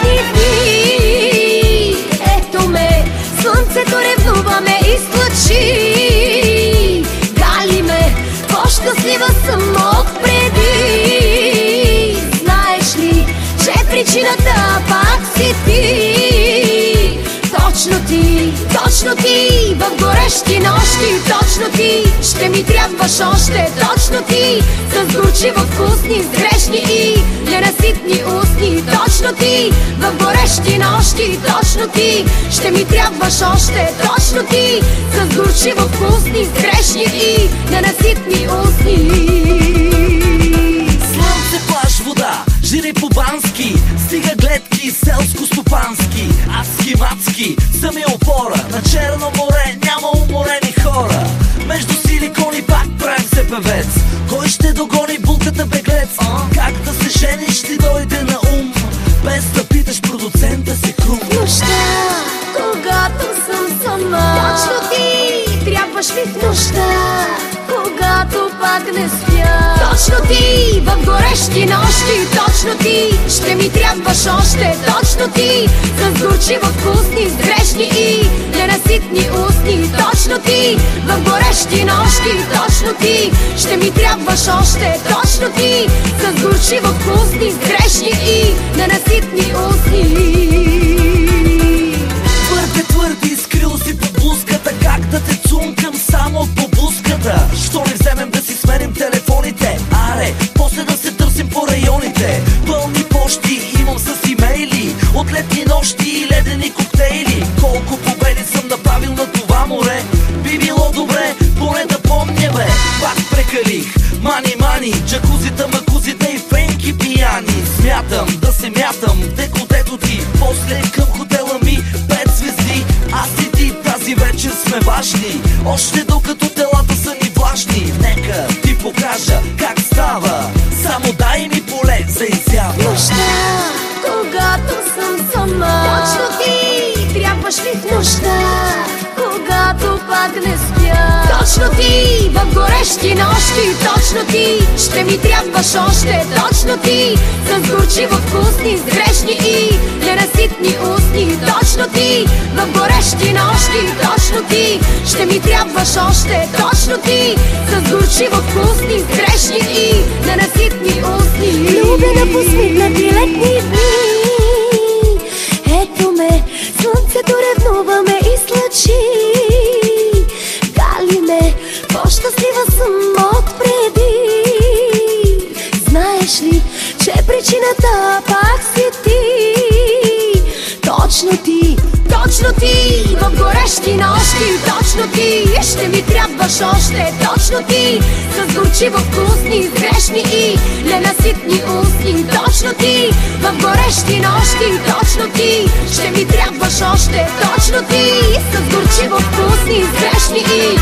летни дни. Ето ме, слънцето ревнува ме излъчи. Гали ме, по-щастлива съм от преди. Знаеш ли, че причината пак си ти? Точно ти, в горещи нощи. Точно ти, ще ми трябваш още. Точно ти, с горчиво вкусни, с грешни и ненаситни устни. Точно ти, в горещи нощи. Точно ти, ще ми трябваш още. Точно ти, с горчиво вкусни, с грешни и ненаситни устни. Слънце, плаж, вода, жири по-бански, стига гледки, селско-стопански, адски мацки са ми опора. На Черно море няма уморени хора. Между силикони пак правим се певец. Кой ще догони булката беглец? Как да се жениш ти дойде на ум, без да питаш продуцента си Крум. Нощта, когато съм сама. Точно ти, трябваш ми в нощта, когато пак не спя. Точно ти, в горещи нощи. Точно ти, ще ми трябваш още. Точно ти, с горчиво вкусни, с грешни и ненаситни устни. Точно ти, в горещи нощи. Точно ти, ще ми трябваш още. Точно ти, с горчиво вкусни, с грешни и ненаситни устни. Твърди, скрил си под блузката, как да те цункам само по блузката. Що не вземем да си сменим телефоните? Аре, после да се търсим по районите. Пълни почти имам с имейли, от летни нощи и ледени коктейли. Колко победи съм направил на това море. Би било добре, поне да помня бе. Пак прекалих, мани, джакузита, макузите и фенки пияни. Смятам да се мятам деколтето ти, после към хотела ми 5 звезди. Аз и ти тази вечер сме важни, още докато телата са ни влажни. Нека ти покажа как става, само дай ми поле за изява. Нощта, когато съм сама. Точно ти, трябваш ми в нощта, когато пак не спя. Точно ти, в горещи нощи. Точно ти, ще ми трябваш още. Точно ти, с горчиво вкусни, с грешни и ненаситни устни. Точно ти, в горещи нощи. Точно ти, ще ми трябваш още. Точно ти, с горчиво вкусни, с грешни и ненаситни устни. Любена по смигнати летни дни. Ето ме, слънцето ревнува ме излъчи. Гали ме, по-щастлива съм от преди. Знаеш ли, че причината пак си ти? Точно ти, в горещи нощи. Точно ти, ще ми трябваш още. Точно ти, с горчиво вкусни, с грешни и ненаситни устни. Точно ти, в горещи нощи. Точно ти, ще ми трябваш още. Точно ти, с горчиво вкусни, с грешни и